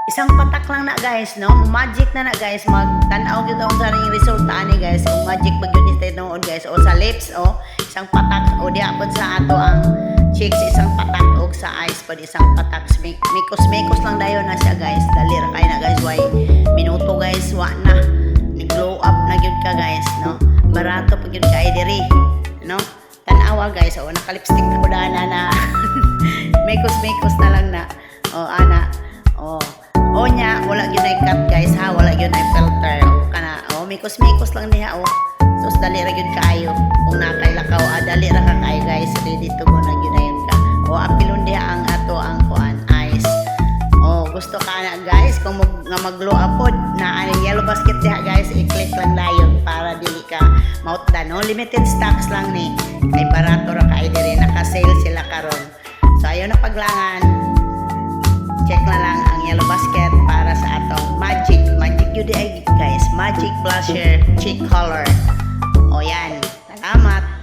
isang patak lang na guys, no? Magic na guys, magtanaw gyud ang sa ring resulta ani guys. Kung magic pag yun stay noon guys, o sa lips, o isang patak, o di apod sa ato ang cheeks, isang patak, o sa eyes pad isang patak. Mikos lang dayon na siya guys. Dali ra kay na guys, why minuto guys, wa na glow up na gyud ka guys, no? Barato pag yun kay diri, no? Tanawa guys, o naka-lipstick na ko na mikos na lang na, o ana, o nya, wala gyud ay cut guys ha, wala gyud ay filter, o kana, o mikos lang niya, o sus dali ra gyud kaayo. Kung nakailakaw, dali ra ka kaayo guys, ready to go na gyud ayon ka. O apilon diha ang ato ang kuan eyes. O gusto ka na guys, kung nga mag-glow upod na ang yellow basket diha guys, i-click lang dayon para dili ka mautdan, no? Limited stocks lang ni, kay barato ra kaayo diri, naka-sale sila karon. So ayaw na paglangan, check na lang ang yellow basket para sa atong magic yun ay guys, magic blusher cheek color. O yan, salamat.